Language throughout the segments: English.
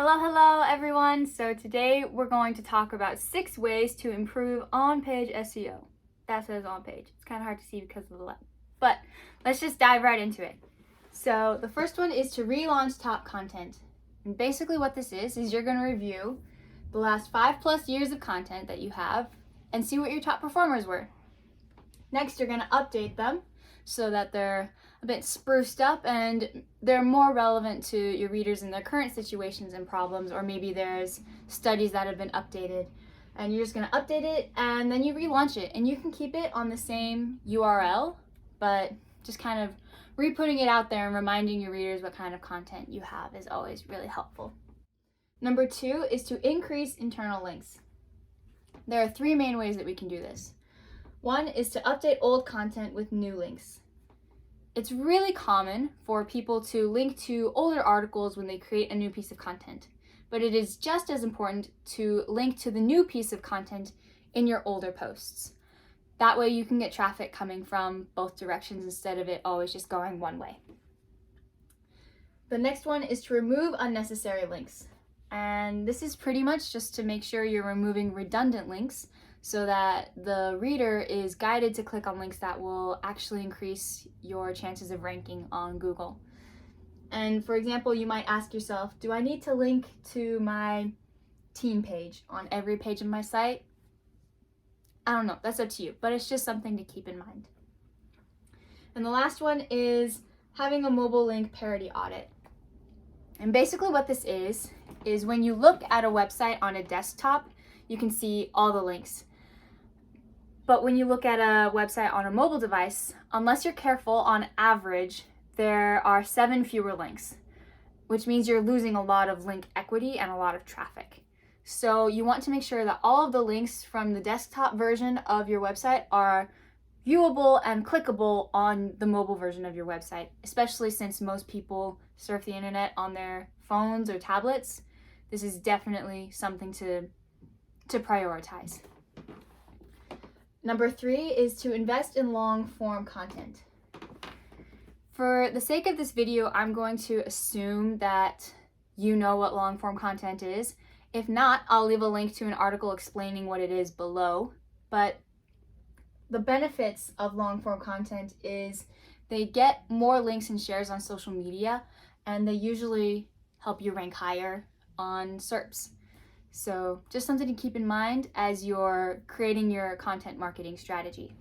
Hello everyone! So today we're going to talk about 6 ways to improve on-page SEO. That says on-page. It's kind of hard to see because of the light. But let's just dive right into it. So the first one is to relaunch top content. And basically what this is you're going to review the last 5+ years of content that you have and see what your top performers were. Next, you're going to update them so that they're a bit spruced up and they're more relevant to your readers in their current situations and problems, or maybe there's studies that have been updated and you're just going to update it and then you relaunch it, and you can keep it on the same URL but just kind of re-putting it out there and reminding your readers what kind of content you have is always really helpful. Number 2 is to increase internal links. There are 3 main ways that we can do this. One is to update old content with new links. It's really common for people to link to older articles when they create a new piece of content, but it is just as important to link to the new piece of content in your older posts. That way you can get traffic coming from both directions instead of it always just going one way. The next one is to remove unnecessary links. And this is pretty much just to make sure you're removing redundant links so that the reader is guided to click on links that will actually increase your chances of ranking on Google. And for example, you might ask yourself, do I need to link to my team page on every page of my site? I don't know, that's up to you, but it's just something to keep in mind. And the last one is having a mobile link parity audit. And basically what this is when you look at a website on a desktop, you can see all the links. But when you look at a website on a mobile device, unless you're careful, on average, there are 7 fewer links, which means you're losing a lot of link equity and a lot of traffic. So you want to make sure that all of the links from the desktop version of your website are viewable and clickable on the mobile version of your website, especially since most people surf the internet on their phones or tablets. This is definitely something to prioritize. Number 3 is to invest in long-form content. For the sake of this video, I'm going to assume that you know what long-form content is. If not, I'll leave a link to an article explaining what it is below. But the benefits of long-form content is they get more links and shares on social media, and they usually help you rank higher on SERPs. So just something to keep in mind as you're creating your content marketing strategy.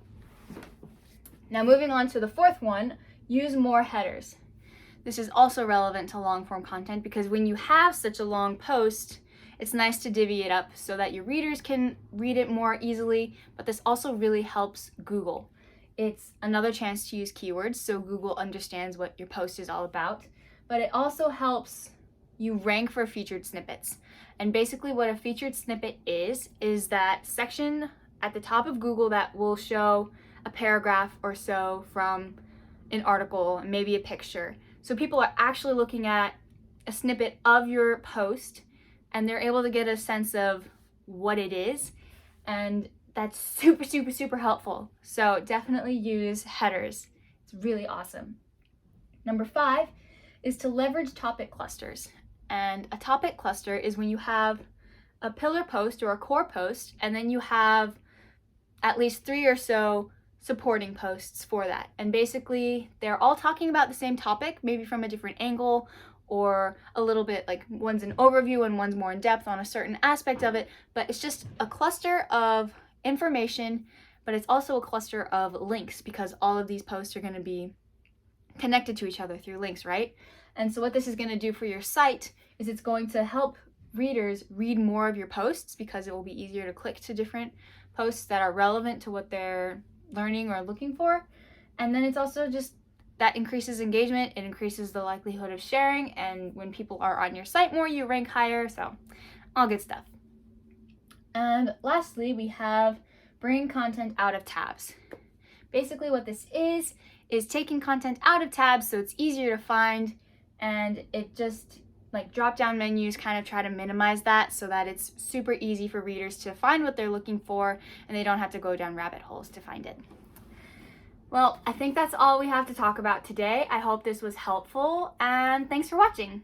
Now moving on to the 4th one, use more headers. This is also relevant to long-form content because when you have such a long post, it's nice to divvy it up so that your readers can read it more easily, but this also really helps Google. It's another chance to use keywords so Google understands what your post is all about, but it also helps you rank for featured snippets. And basically what a featured snippet is that section at the top of Google that will show a paragraph or so from an article, maybe a picture. So people are actually looking at a snippet of your post and they're able to get a sense of what it is. And that's super helpful. So definitely use headers. It's really awesome. Number 5 is to leverage topic clusters. And a topic cluster is when you have a pillar post or a core post, and then you have at least 3 or so supporting posts for that. And basically, they're all talking about the same topic, maybe from a different angle, or a little bit like one's an overview and one's more in depth on a certain aspect of it. But it's just a cluster of information, but it's also a cluster of links because all of these posts are going to be connected to each other through links, right? And so what this is going to do for your site is it's going to help readers read more of your posts because it will be easier to click to different posts that are relevant to what they're learning or looking for. And then it's also just that increases engagement, it increases the likelihood of sharing, and when people are on your site more, you rank higher, so all good stuff. And lastly, we have bring content out of tabs. Basically what this is taking content out of tabs so it's easier to find, and it just like drop-down menus kind of try to minimize that so that it's super easy for readers to find what they're looking for and they don't have to go down rabbit holes to find it. Well, I think that's all we have to talk about today. I hope this was helpful, and thanks for watching.